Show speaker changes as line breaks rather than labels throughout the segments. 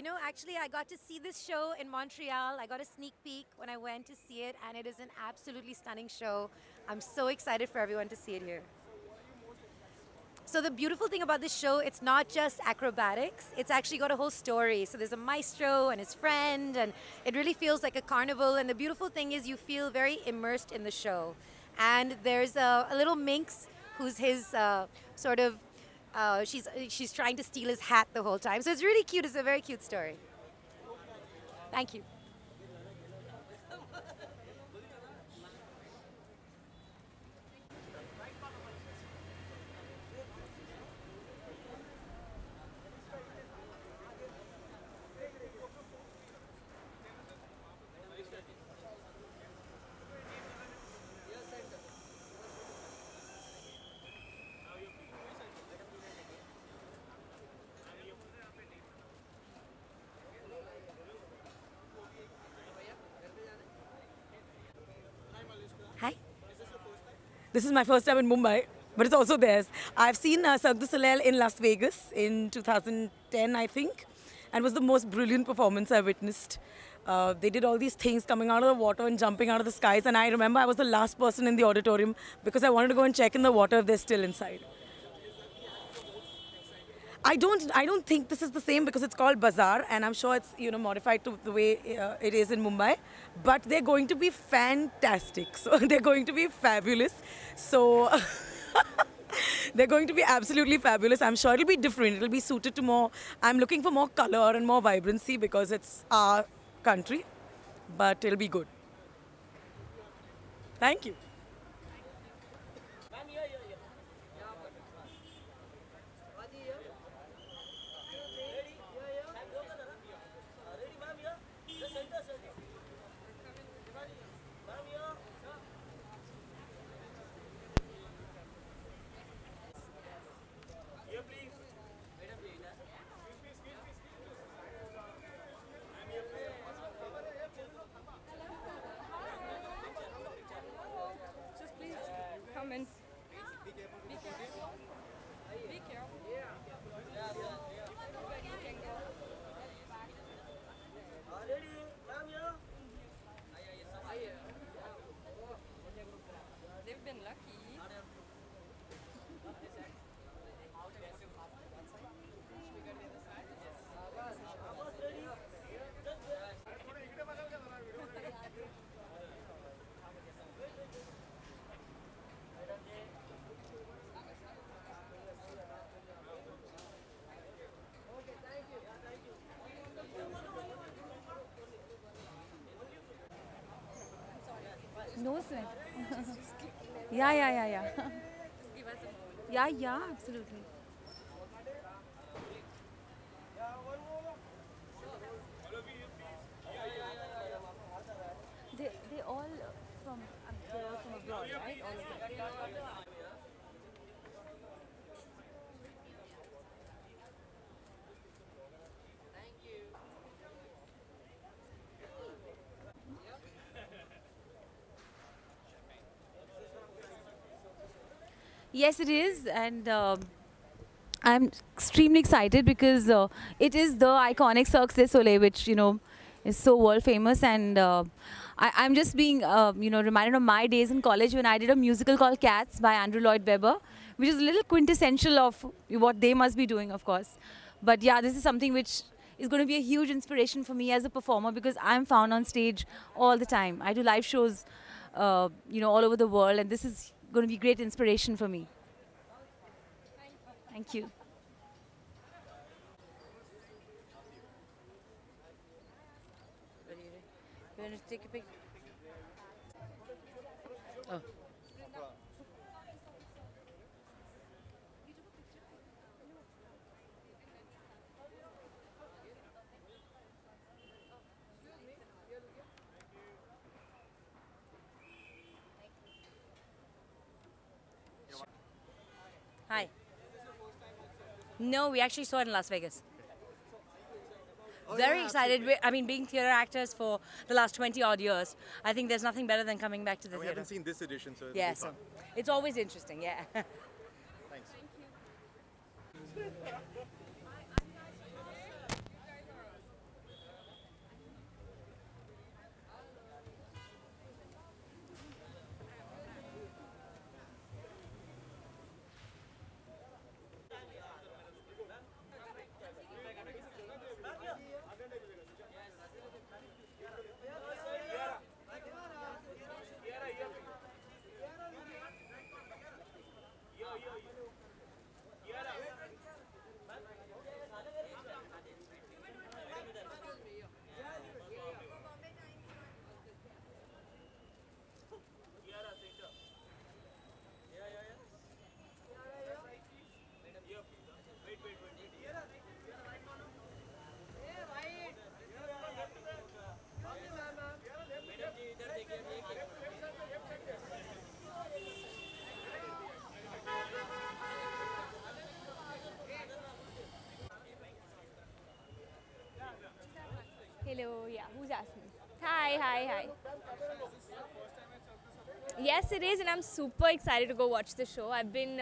You know, actually, I got to see this show in Montreal. I got a sneak peek when I went to see it, and it is an absolutely stunning show. I'm so excited for everyone to see it here. So the beautiful thing about this show, it's not just acrobatics, it's actually got a whole story. So there's a maestro and his friend, and it really feels like a carnival. And the beautiful thing is you feel very immersed in the show. And there's a little minx who's his sort of, she's trying to steal his hat the whole time. So it's really cute, it's a very cute story. Thank you. Hi.
This is my first time in Mumbai, but it's also theirs. I've seen Cirque du Soleil in Las Vegas in 2010, I think, and it was the most brilliant performance I witnessed. They did all these things coming out of the water and jumping out of the skies, and I remember I was the last person in the auditorium because I wanted to go and check in the water if they're still inside. I don't think this is the same because it's called Bazaar, and I'm sure it's modified to the way it is in Mumbai. But they're going to be fantastic. So they're going to be fabulous. So they're going to be absolutely fabulous. I'm sure it'll be different. It'll be suited to more. I'm looking for more color and more vibrancy because it's our country. But it'll be good. Thank you.
Just please come in. Be careful. Be careful. They've been lucky.
No sweat. Yeah. Yeah, absolutely. They all they're all from abroad, right? All of them. Yes, it is, and I'm extremely excited because it is the iconic Cirque du Soleil, which is so world famous, and I'm just being reminded of my days in college when I did a musical called Cats by Andrew Lloyd Webber, which is a little quintessential of what they must be doing, of course. But yeah, this is something which is going to be a huge inspiration for me as a performer because I'm found on stage all the time. I do live shows, all over the world, and this is going to be great inspiration for me. Thank you.
You want to take a pic? Oh.
Hi. No, we actually saw it in Las Vegas. Very excited. I mean, being theatre actors for the last 20 odd years, I think there's nothing better than coming back to the
We
theatre.
haven't seen this edition, so it'll
Yeah,
be
so
fun.
it's always interesting, yeah.
Thanks.
Hi, hi, hi. Yes, it is, and I'm super excited to go watch the show. I've been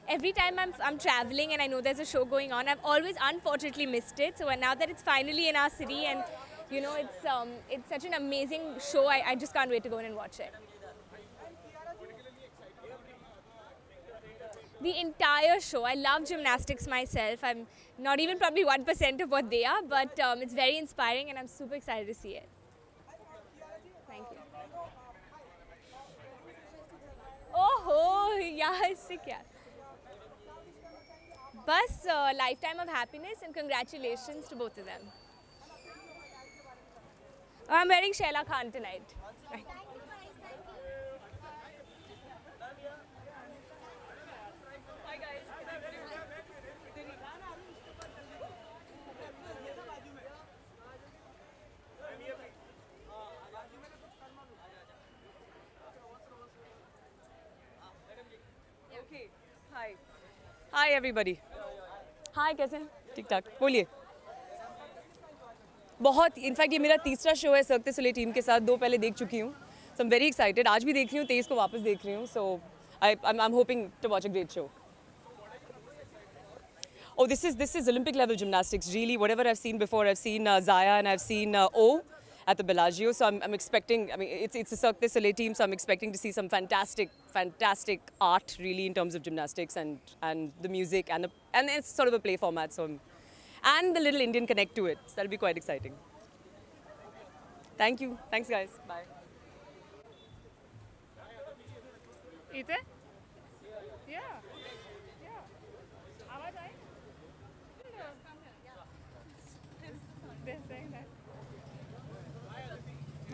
every time I'm traveling and I know there's a show going on. I've always unfortunately missed it. So now that it's finally in our city, and you know it's such an amazing show. I just can't wait to go in and watch it. The entire show. I love gymnastics myself. I'm not even probably 1% of what they are, but it's very inspiring, and I'm super excited to see it. Thank you. Oh, yeah, sick, yeah. Bus, lifetime of happiness, and congratulations to both of them. I'm wearing Sheila Khan tonight.
Hi hi everybody hi कैसे हैं ठीक ठाक बोलिए बहुत in fact ये मेरा तीसरा show है सर्क दे सोलेil टीम के साथ 2 पहले देख चुकी हूँ so I am very excited आज भी देख रही हूँ 23 को वापस देख रही हूँ so I am hoping to watch a great show Oh, this is Olympic level gymnastics. Really, whatever I've seen before, I've seen Zaya and I've seen O at the Bellagio. So I'm expecting. I mean, it's a Cirque du Soleil team, so I'm expecting to see some fantastic art, really, in terms of gymnastics and the music and it's sort of a play format. So and the little Indian connect to it. So that'll be quite exciting. Thank you. Thanks, guys. Bye.
Ethan? Yeah.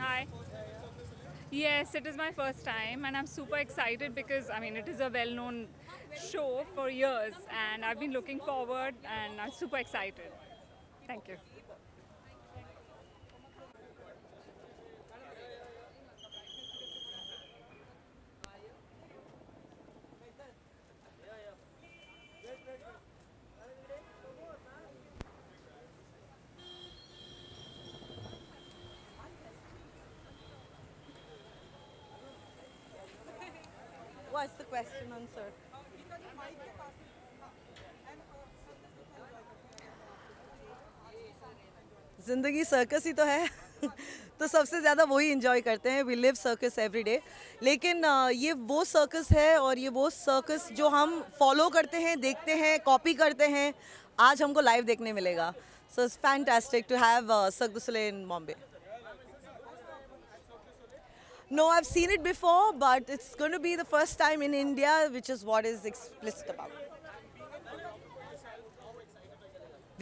Hi. Yes, it is my first time and I'm super excited because I mean it is a well-known show for years and I've been looking forward and I'm super excited. Thank you.
What's the question, sir? जिंदगी circus ही तो है तो सबसे ज़्यादा वही enjoy करते हैं we live circus every day लेकिन ये वो सर्कस है और ये वो सर्कस जो हम फॉलो करते हैं देखते हैं कॉपी करते हैं आज हमको लाइव देखने मिलेगा so it's fantastic to have Cirque du Soleil in Bombay No, I've seen it before, but it's going to be the first time in India, which is what is explicit about.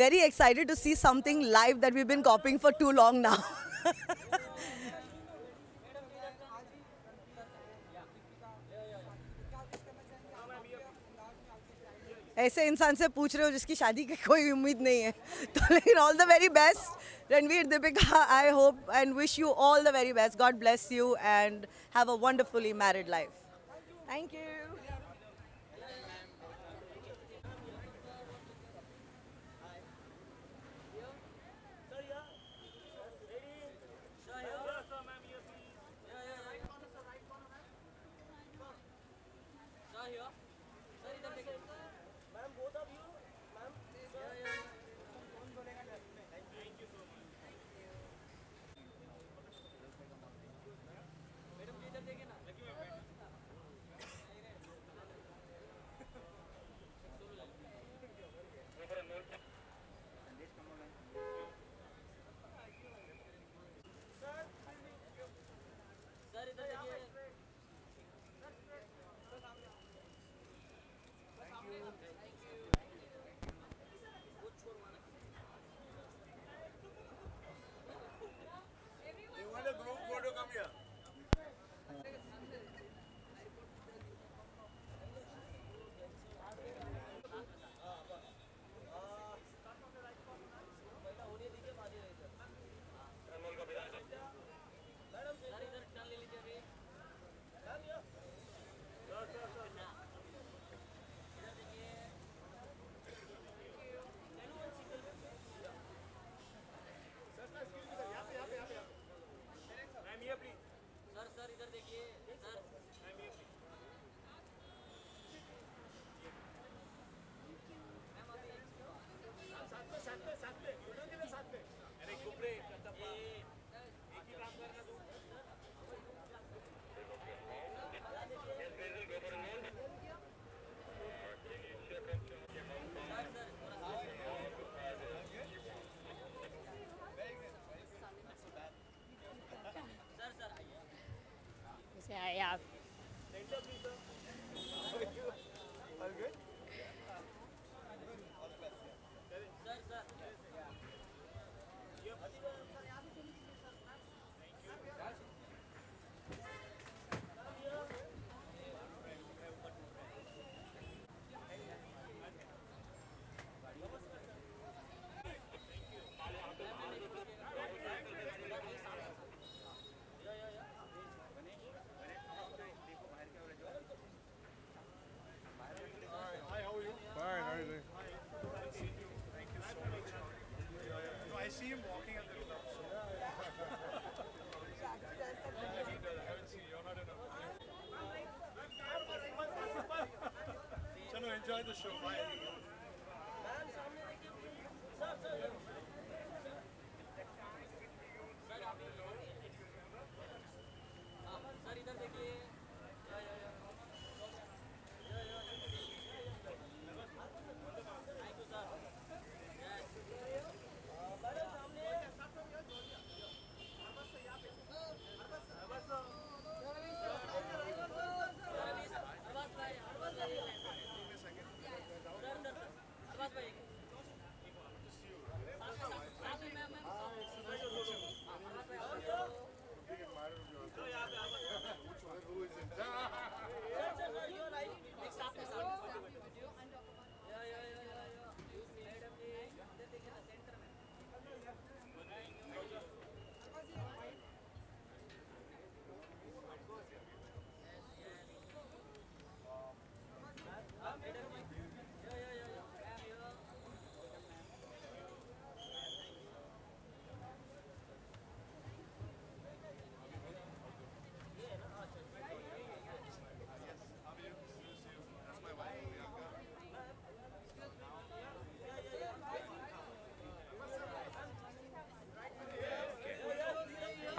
Very excited to see something live that we've been copying for too long now. ऐसे इंसान से पूछ रहे हो जिसकी शादी की कोई उम्मीद नहीं है तो लेकिन all the very best Ranveer, Deepika, I hope and wish you all the very best. God bless you and have a wonderfully married life. Thank you.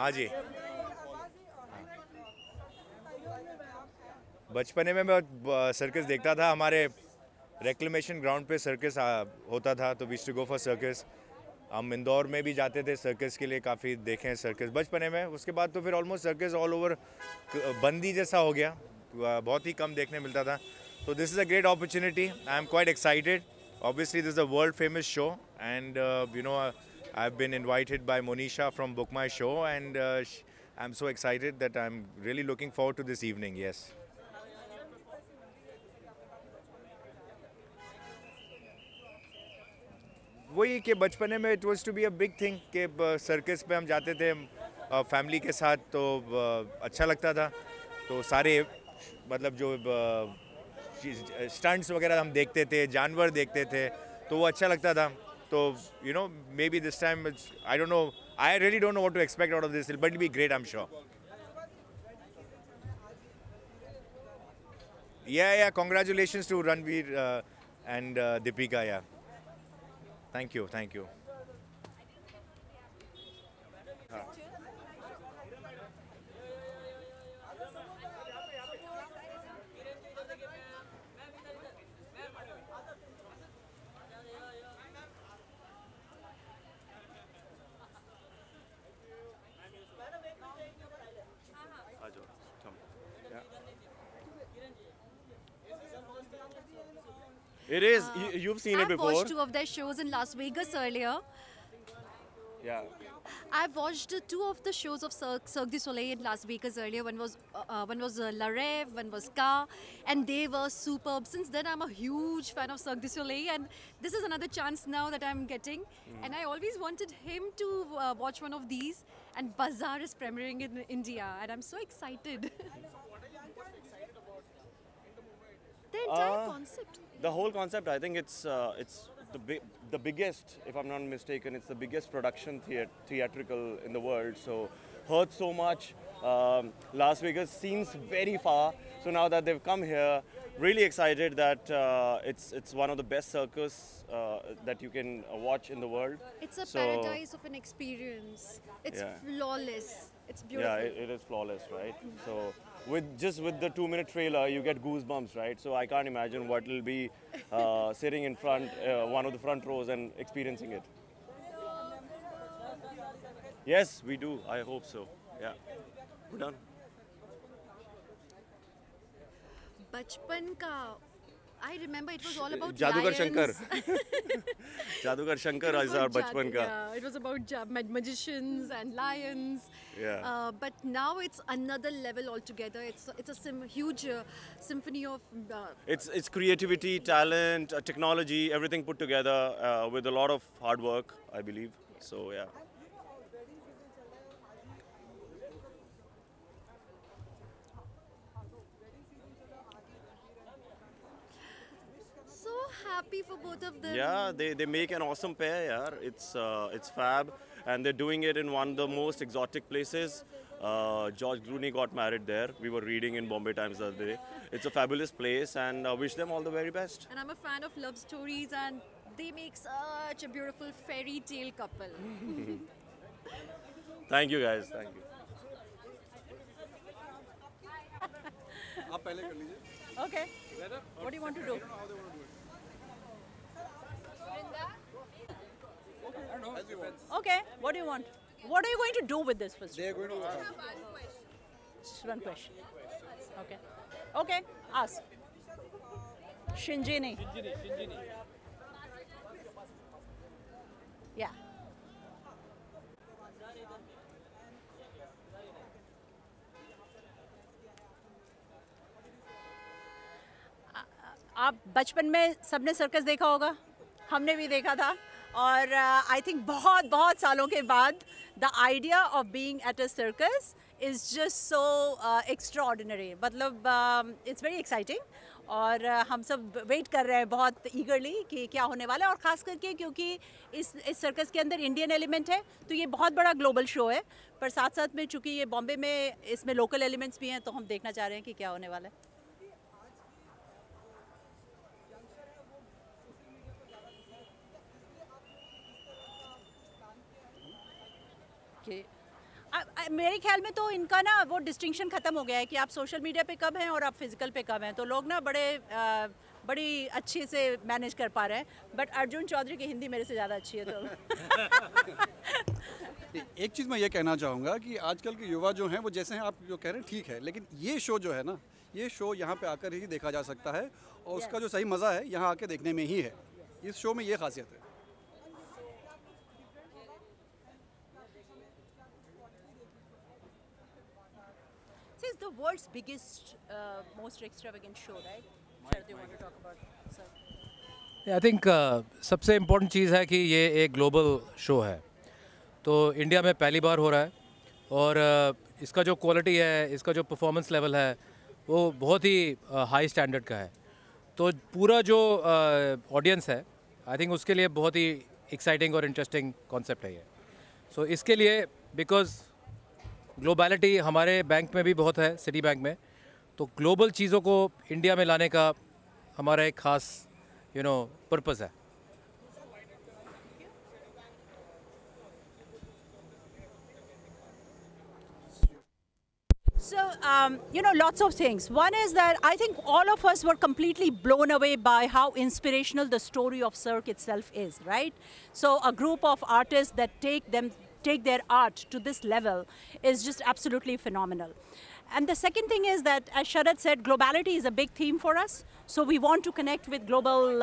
हाँ जी, बचपने में मैं सर्कस देखता था. हमारे रेक्लेमेशन ग्राउंड पे सर्कस होता था, तो we used to go for circus. हम इंदौर में भी जाते थे सर्कस के लिए, काफ़ी देखे हैं सर्कस बचपने में. उसके बाद तो फिर ऑलमोस्ट सर्कस ऑल ओवर बंदी जैसा हो गया, बहुत ही कम देखने मिलता था. तो this is a great opportunity. I am quite excited. Obviously, this is a world famous show, and I've been invited by Monisha from Book My Show, and I'm so excited that I'm really looking forward to this evening. Yes. वही कि बचपने में it was to be a big thing कि circus पे हम जाते थे family के साथ, तो अच्छा लगता था. तो सारे मतलब जो स्टंट्स वगैरह हम देखते थे, जानवर देखते थे, तो वो अच्छा लगता था. तो maybe this time I don't know, I really don't know what to expect out of this, but be great, I am sure. Yeah, congratulations to Ranveer and Deepika. Yeah, thank you.
It is. You've seen it
I've
before.
watched 2 of their shows in Las Vegas earlier.
Yeah.
I've watched 2 of the shows of Cirque du Soleil in Las Vegas earlier. One was La Rêve, one was Ka, and they were superb. Since then, I'm a huge fan of Cirque du Soleil, and this is another chance now that I'm getting. And I always wanted him to watch one of these. And Bazaar is premiering in India, and I'm so excited. The entire concept.
The whole concept, I think it's the biggest, if I'm not mistaken, it's the biggest production theatrical in the world. So heard so much. Las Vegas seems very far. So now that they've come here, really excited that it's one of the best circus that you can watch in the world.
It's a paradise of an experience. It's flawless. It's beautiful.
Yeah, it is flawless, right? So with the 2-minute trailer, you get goosebumps, right? So I can't imagine what will be sitting in front, one of the front rows and experiencing it. Yes, we do. I hope so. Yeah. We're done.
Bachpan ka, I remember it was all about
Jadugar
lions.
Shankar. Jadugar Shankar
It was
is our
about
Bachpan ka.
Yeah, it was about magicians and lions.
Yeah.
But now it's another level altogether. It's a huge symphony of.
It's creativity, talent, technology, everything put together with a lot of hard work, I believe. So yeah.
So happy for both of them.
Yeah, they make an awesome pair, yeah. It's fab, and they're doing it in one of the most exotic places. George Clooney got married there. We were reading in Bombay Times the other day. It's a fabulous place, and wish them all the very best.
And I'm a fan of love stories, and they make such a beautiful fairy tale couple.
Thank you, guys. Thank you.
Okay. What do you want to do? Okay. What do you want? What are you going to do with this first? They're going to. Just one question. Okay. Okay. Ask. Shinjini. Yeah. आप बचपन में सबने circus देखा होगा, हमने भी देखा था, और आई थिंक बहुत बहुत सालों के बाद the idea of being at a circus is just so extraordinary. मतलब इट्स वेरी एक्साइटिंग, और हम सब वेट कर रहे हैं बहुत ईगरली कि क्या होने वाला है. और ख़ास करके क्योंकि इस सर्कस के अंदर इंडियन एलिमेंट है, तो ये बहुत बड़ा ग्लोबल शो है, पर साथ साथ में चूँकि ये बॉम्बे में इसमें लोकल एलिमेंट्स भी हैं, तो हम देखना चाह रहे हैं कि क्या होने वाला है. मेरे ख्याल में तो इनका ना वो डिस्टिंक्शन ख़त्म हो गया है कि आप सोशल मीडिया पे कब हैं और आप फिजिकल पे कब हैं, तो लोग ना बड़ी अच्छे से मैनेज कर पा रहे हैं. बट अर्जुन चौधरी की हिंदी मेरे से ज़्यादा अच्छी है. तो
एक चीज़ मैं ये कहना चाहूँगा कि आजकल के युवा जो हैं वो जैसे हैं आप जो कह रहे हैं ठीक है, लेकिन ये शो जो है ना, ये शो यहाँ पे आकर ही देखा जा सकता है, और उसका जो सही मज़ा है यहाँ आके देखने में ही है. इस शो में ये खासियत है.
This is the world's biggest, most extravagant show, right? Sharad, you want to talk about? Sir.
I think सबसे इम्पोर्टेंट चीज़ है कि ये एक ग्लोबल शो है, तो इंडिया में पहली बार हो रहा है, और इसका जो क्वालिटी है, इसका जो परफॉर्मेंस लेवल है, वो बहुत ही हाई स्टैंडर्ड का है. तो पूरा जो ऑडियंस है, आई थिंक उसके लिए बहुत ही एक्साइटिंग और इंटरेस्टिंग कॉन्सेप्ट है ये. सो इसके लिए बिकॉज ग्लोबलिटी हमारे बैंक में भी बहुत है, सिटी बैंक में, तो ग्लोबल चीज़ों को इंडिया में लाने का हमारा एक ख़ास पर्पस है.
So, lots of things. One is that I think all of us were completely blown away by how inspirational the story of Cirque itself is, right? So, a group of artists that take their art to this level is just absolutely phenomenal. And the second thing is that, as Sharad said, globality is a big theme for us. So we want to connect with global,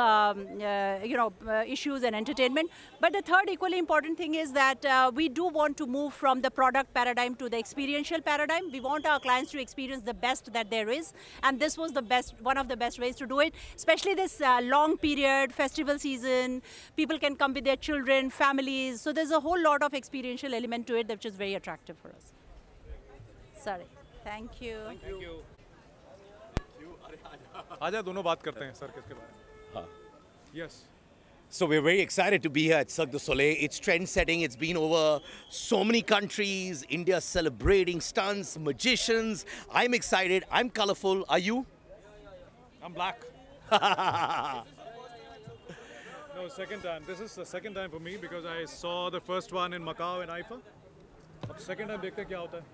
issues and entertainment. But the third equally important thing is that we do want to move from the product paradigm to the experiential paradigm. We want our clients to experience the best that there is. And this was one of the best ways to do it, especially this long period, festival season. People can come with their children, families. So there's a whole lot of experiential element to it, which is very attractive for us. Sorry. Thank you.
Thank you. आजा दोनों बात करते हैं circus के बारे में. हाँ. Yes.
So we're very excited to be here at Cirque du Soleil. It's trend-setting. It's been over so many countries. India's celebrating stunts, magicians. I'm excited. I'm colorful. Are you?
I'm black. No, second time. This is the second time for me because I saw the first one in Macau and IFA. अब second time देखते क्या होता है.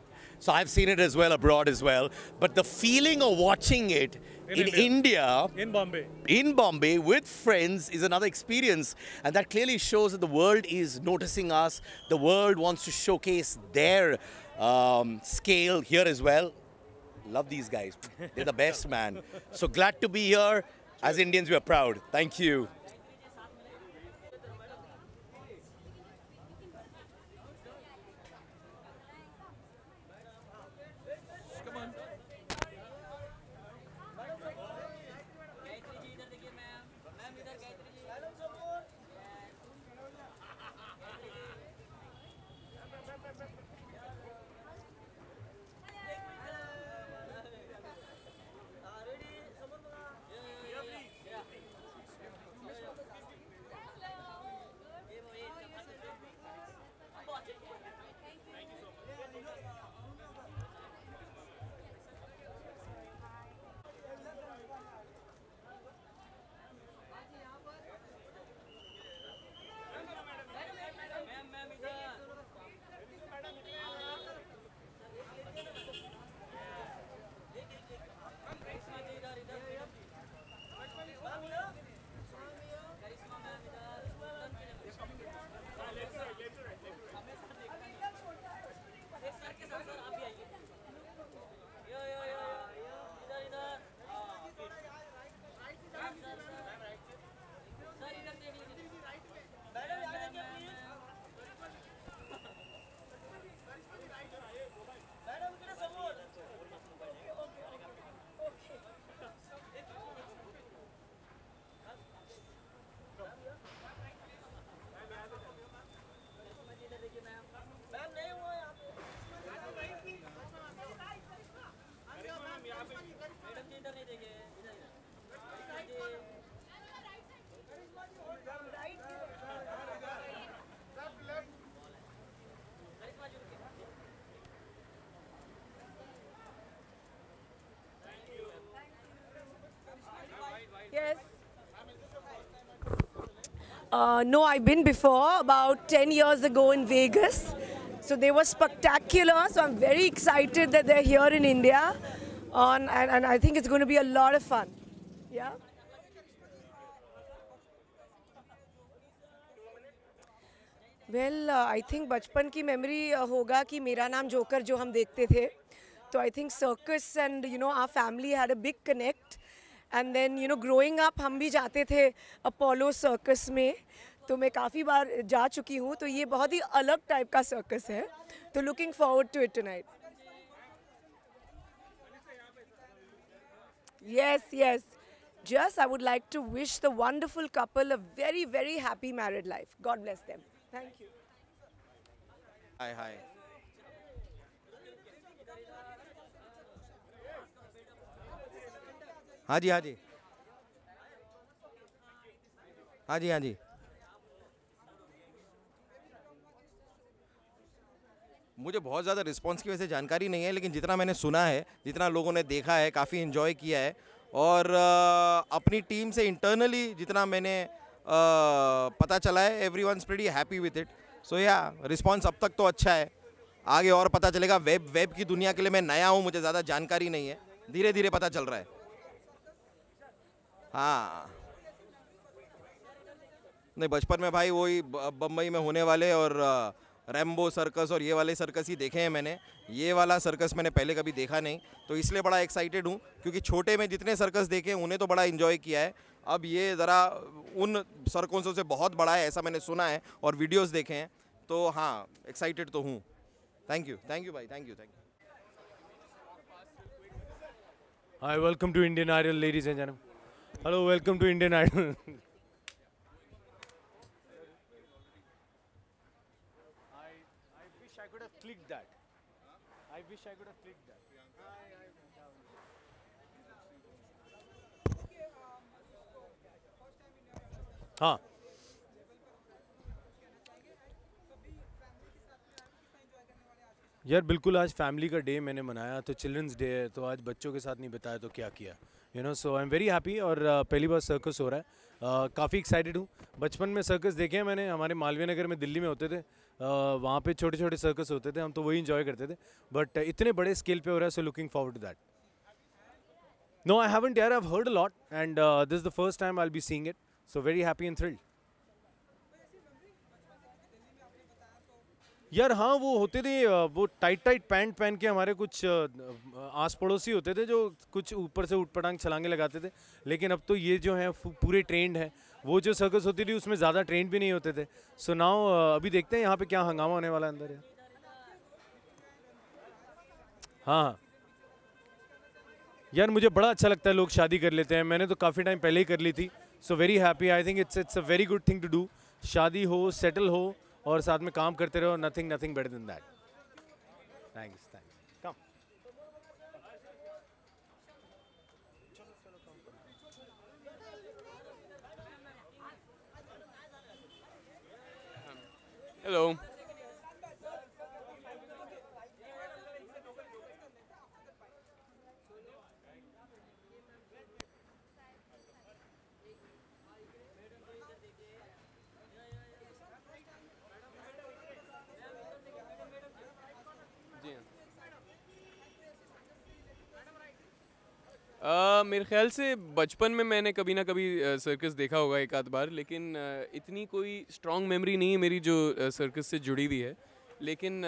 So I've seen it as well abroad as well. But the feeling of watching it in India, in Bombay with friends is another experience. And that clearly shows that the world is noticing us. The world wants to showcase their scale here as well. Love these guys. They're the best, man. So glad to be here. As Indians, we are proud. Thank you.
No, I've been before, about 10 years ago in Vegas. So they were spectacular. So I'm very excited that they're here in India. And I think it's going to be a lot of fun. Yeah? Well, I think बचपन की memory होगा कि मेरा नाम joker जो हम देखते थे. So I think circus and our family had a big connect. And then growing up हम भी जाते थे Apollo circus में. तो मैं काफ़ी बार जा चुकी हूँ. तो ये बहुत ही अलग type का circus है. तो looking forward to it tonight. Yes, yes. Just I would like to wish the wonderful couple a very, very happy married life. God bless them. Thank you.
Hi, hi. हाँ जी, हाँ जी, हाँ जी, हाँ जी. मुझे बहुत ज़्यादा रिस्पॉन्स की वजह से जानकारी नहीं है, लेकिन जितना मैंने सुना है, जितना लोगों ने देखा है, काफ़ी इन्जॉय किया है. और अपनी टीम से इंटरनली जितना मैंने पता चला है, everyone's pretty happy with it. So yeah response अब तक तो अच्छा है. आगे और पता चलेगा. वेब की दुनिया के लिए मैं नया हूँ, मुझे ज़्यादा जानकारी नहीं है. धीरे धीरे पता चल रहा है. हाँ, नहीं, बचपन में भाई वही बम्बई में होने वाले और रैम्बो सर्कस और ये वाले सर्कस ही देखे हैं मैंने. ये वाला सर्कस मैंने पहले कभी देखा नहीं, तो इसलिए बड़ा एक्साइटेड हूँ. क्योंकि छोटे में जितने सर्कस देखे हैं उन्हें तो बड़ा इन्जॉय किया है. अब ये ज़रा उन सर्कसों से बहुत बड़ा है, ऐसा मैंने सुना है और वीडियोस देखे हैं. तो हाँ, एक्साइटेड तो हूँ. थैंक यू भाई, thank you.
Hi, welcome to Indian Idol, ladies and gentlemen. Hello, welcome to Indian Idol. I wish I could have clicked that. I wish I could have clicked that. हाँ. यार बिल्कुल, आज family का day मैंने मनाया. तो children's day है, तो आज बच्चों के साथ नहीं बिताया तो क्या किया. सो आई एम वेरी हैप्पी. और पहली बार सर्कस हो रहा है. काफ़ी एक्साइटेड हूँ. बचपन में सर्कस देखे हैं मैंने, हमारे मालवीय नगर में दिल्ली में होते थे. वहाँ पे छोटे छोटे सर्कस होते थे, हम तो वही इंजॉय करते थे. बट इतने बड़े स्केल पे हो रहा है, so looking forward to that. No, I haven't यार, I have heard a lot and this is the first time I will be seeing it. So very happy and thrilled. यार हाँ, वो होते थे, वो टाइट पैंट पहन के हमारे कुछ आस पड़ोसी होते थे जो कुछ ऊपर से उठपटांग छलांगे लगाते थे. लेकिन अब तो ये जो हैं पूरे ट्रेंड हैं. वो जो सर्कस होती थी उसमें ज़्यादा ट्रेंड भी नहीं होते थे. सो नाउ अभी देखते हैं यहाँ पे क्या हंगामा होने वाला है अंदर. हाँ यार, मुझे बड़ा अच्छा लगता है लोग शादी कर लेते हैं. मैंने तो काफ़ी टाइम पहले ही कर ली थी. So very happy. I think it's a very good thing to do. शादी हो, सेटल हो और साथ में काम करते रहो. Nothing better than that. Thanks. Come.
Hello. मेरे ख्याल से बचपन में मैंने कभी ना कभी सर्कस देखा होगा एक आध बार. लेकिन इतनी कोई स्ट्रॉन्ग मेमोरी नहीं है मेरी जो सर्कस से जुड़ी हुई है. लेकिन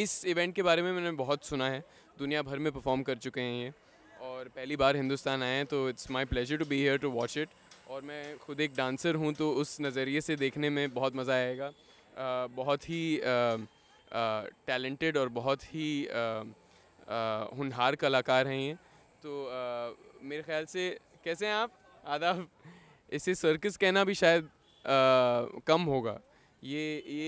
इस इवेंट के बारे में मैंने बहुत सुना है. दुनिया भर में परफॉर्म कर चुके हैं ये, और पहली बार हिंदुस्तान आए हैं. तो it's my pleasure to be here to watch it. और मैं खुद एक डांसर हूँ, तो उस नज़रिए से देखने में बहुत मज़ा आएगा. बहुत ही टैलेंटेड और बहुत ही होनहार कलाकार हैं ये. तो मेरे ख्याल से, कैसे हैं आप? आदाब. इसे सर्कस कहना भी शायद कम होगा. ये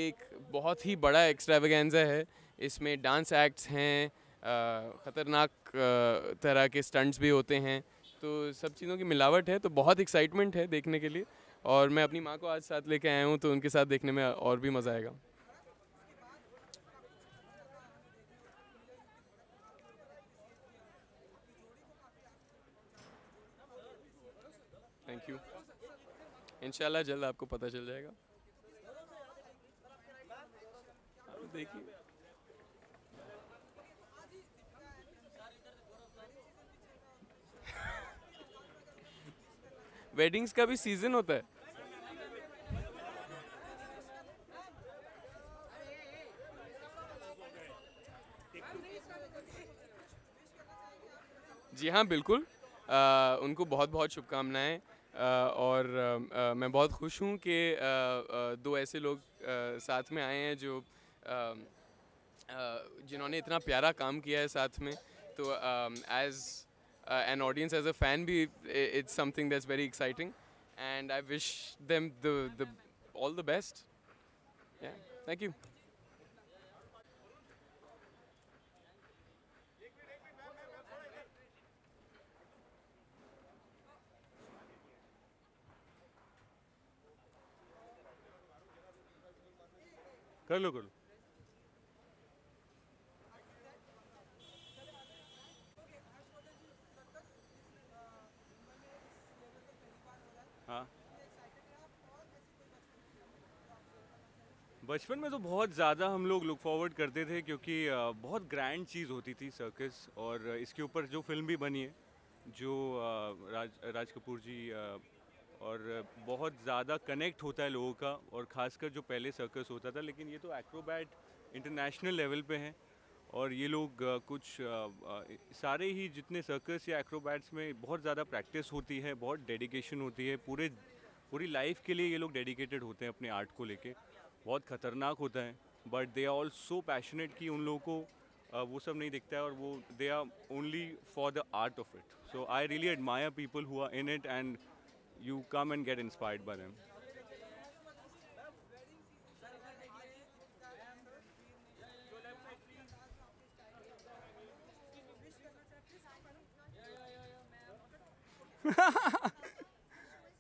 एक बहुत ही बड़ा एक्स्ट्रावेगेंजा है. इसमें डांस एक्ट्स हैं, ख़तरनाक तरह के स्टंट्स भी होते हैं. तो सब चीज़ों की मिलावट है. तो बहुत एक्साइटमेंट है देखने के लिए. और मैं अपनी माँ को आज साथ लेके आया हूँ, तो उनके साथ देखने में और भी मज़ा आएगा. Thank you. इंशाल्लाह जल्द आपको पता चल जाएगा। देखिए वेडिंग्स का भी सीजन होता है। जी हाँ बिल्कुल, उनको बहुत बहुत शुभकामनाएं और मैं बहुत खुश हूँ कि दो ऐसे लोग साथ में आए हैं जो जिन्होंने इतना प्यारा काम किया है साथ में। तो as an audience, as a fan भी, it's something that's very exciting and I wish them the all the best. Yeah, thank you.
कर लो कर लो। हाँ, बचपन में तो बहुत ज़्यादा हम लोग लुक फॉरवर्ड करते थे क्योंकि बहुत ग्रैंड चीज़ होती थी सर्कस, और इसके ऊपर जो फिल्म भी बनी है जो राज कपूर जी, और बहुत ज़्यादा कनेक्ट होता है लोगों का, और ख़ासकर जो पहले सर्कस होता था। लेकिन ये तो एक्रोबैट इंटरनेशनल लेवल पे हैं, और ये लोग कुछ सारे ही जितने सर्कस या एक्रोबैट्स में बहुत ज़्यादा प्रैक्टिस होती है, बहुत डेडिकेशन होती है, पूरी लाइफ के लिए ये लोग डेडिकेटेड होते हैं अपने आर्ट को लेके। बहुत ख़तरनाक होता है, but they are all so passionate कि उन लोगों को वो सब नहीं दिखता है, और वो they are only for the art of it. So I really admire people who are in it and you come and get inspired by them.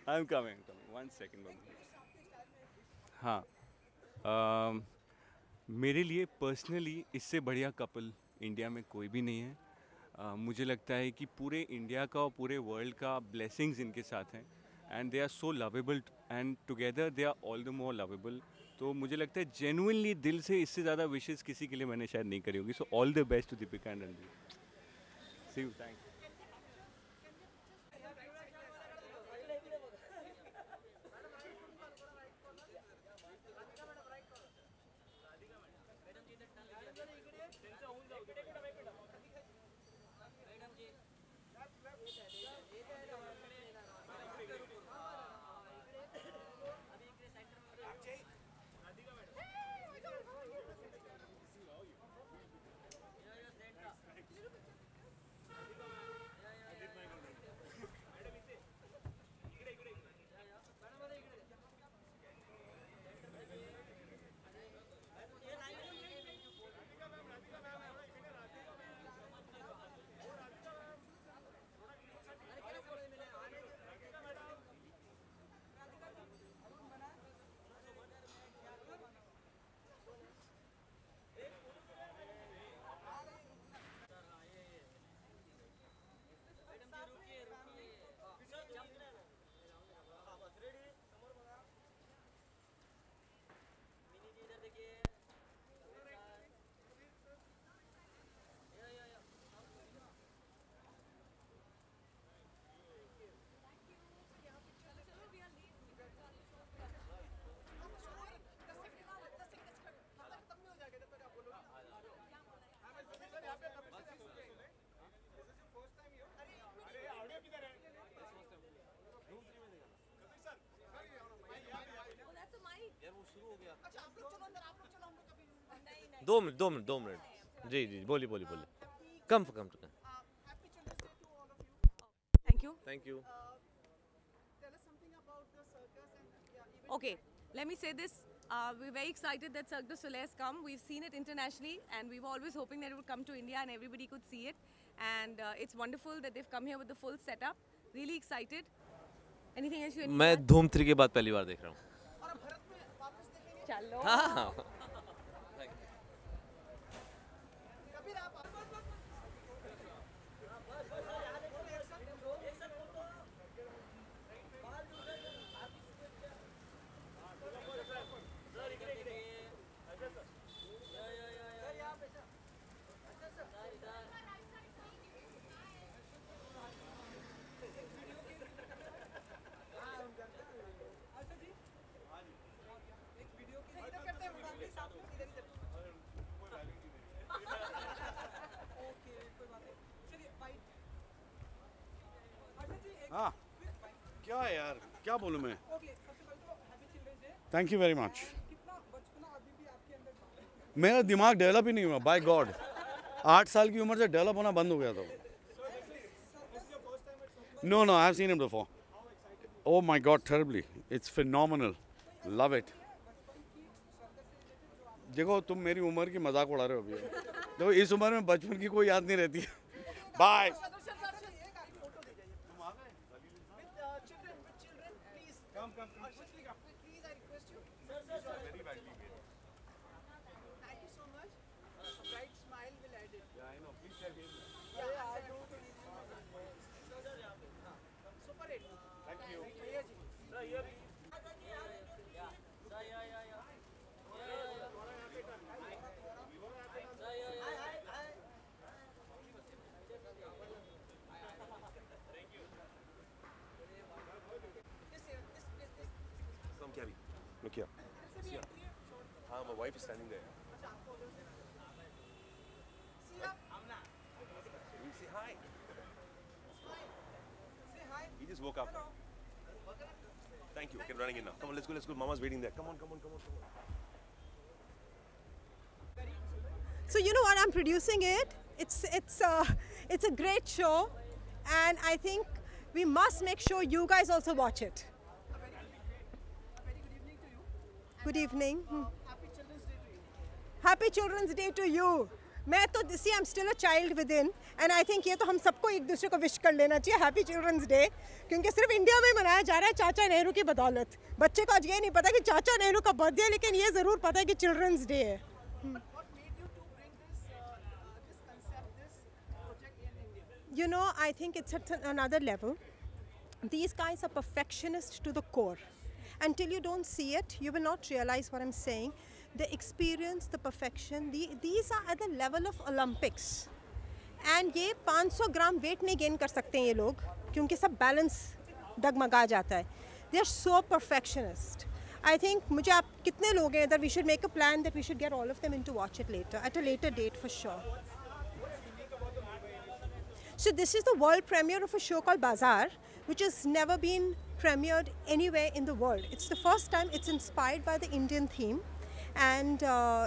I'm coming. One second, babu. हाँ, मेरे लिए पर्सनली इससे बढ़िया couple India में कोई भी नहीं है। मुझे लगता है कि पूरे इंडिया का और पूरे वर्ल्ड का ब्लेसिंग्स इनके साथ हैं, and they are so lovable, and together they are all the more lovable. तो मुझे लगता है जेन्युइनली दिल से इससे ज़्यादा विशेस किसी के लिए मैंने शायद नहीं करी होगी। So all the best to Deepika and Ranbir. See you, thank you.
दो मिनट जी जी, बोलिए come to come.
Thank you. Okay, let me say this. We're very excited that Cirque du Soleil has come. We've seen it internationally, and we were always hoping that it would come to India and everybody could see it. And it's wonderful that they've come here with the full setup. Really excited. Anything else you need?
मैं धूम 3 के बाद पहली बार देख रहा हूँ।
चलो।
हाँ।
हाँ क्या है यार, क्या बोलूँ मैं. Thank you very much. मेरा दिमाग डेवलप ही नहीं हुआ, बाय गॉड. 8 साल की उम्र से डेवलप होना बंद हो गया था. No no, I have seen him before. Oh my God, terribly. It's phenomenal. Love it. देखो तुम मेरी उम्र की मजाक उड़ा रहे हो अभी. देखो इस उम्र में बचपन की कोई याद नहीं रहती है. Bye.
Look here. My wife is standing there. Say hi. He just woke up. Thank you. Okay, running in now. Come on, let's go. Let's go. Mama's waiting there. Come on, come on, come on, come on.
So you know what? I'm producing it. It's a great show, and I think we must make sure you guys also watch it. Good evening. Happy Children's Day to you. मैं तो see I'm still a child within, and I think ये तो हम सबको एक दूसरे को wish कर लेना चाहिए Happy Children's Day, क्योंकि सिर्फ इंडिया में मनाया जा रहा है चाचा नेहरू की बदौलत. बच्चे को आज ये नहीं पता कि चाचा नेहरू का बर्थडे है, लेकिन ये ज़रूर पता है कि Children's Day है. You know, I think it's at another level. These guys are perfectionists to the core. Until you don't see it, you will not realize what I'm saying. The experience, the perfection, these are at the level of Olympics. And ये 500 ग्राम weight नहीं gain कर सकते हैं ये लोग, क्योंकि सब balance डगमगा जाता है. They are so perfectionist. I think मुझे आप कितने लोग हैं that we should make a plan that we should get all of them in to watch it later, at a later date for sure. So this is the world premiere of a show called Bazaar, which has never been premiered anywhere in the world. It's the first time. It's inspired by the Indian theme, and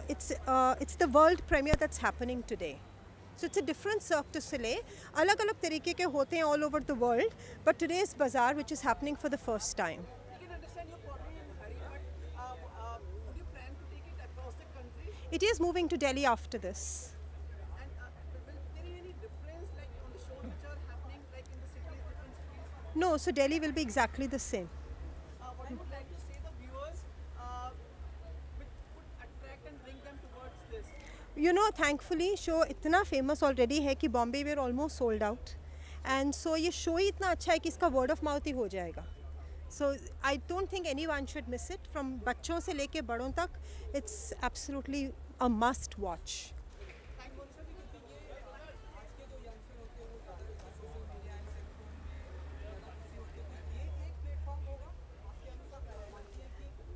it's the world premiere that's happening today. So it's a different Cirque du Soleil. अलग-अलग तरीके के होते हैं all over the world, but today's Bazaar, which is happening for the first time. It is moving to Delhi after this. No, so Delhi will be exactly the same.
What I would like to say the viewers would attract and bring them towards this.
You know, thankfully, show इतना famous already है कि Bombay we're almost sold out, and so ये show ही इतना अच्छा है कि इसका word of mouth ही हो जाएगा. So I don't think anyone should miss it. From बच्चों से लेके बड़ों तक, it's absolutely a must watch.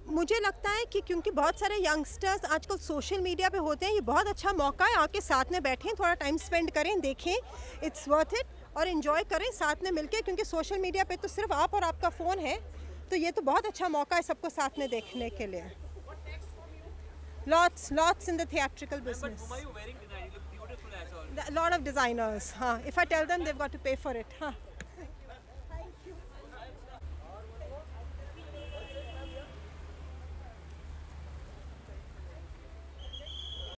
मुझे लगता है कि क्योंकि बहुत सारे यंगस्टर्स आजकल सोशल मीडिया पे होते हैं, ये बहुत अच्छा मौका है, आके साथ में बैठें, थोड़ा टाइम स्पेंड करें, देखें, इट्स वर्थ इट, और एंजॉय करें साथ में मिलके, क्योंकि सोशल मीडिया पे तो सिर्फ आप और आपका फ़ोन है, तो ये तो बहुत अच्छा मौका है सबको साथ में देखने के लिए. Lots in the theatrical business.
But you wearing tonight? You look beautiful as well.
A lot of designers. If I tell them, they've got to pay for it.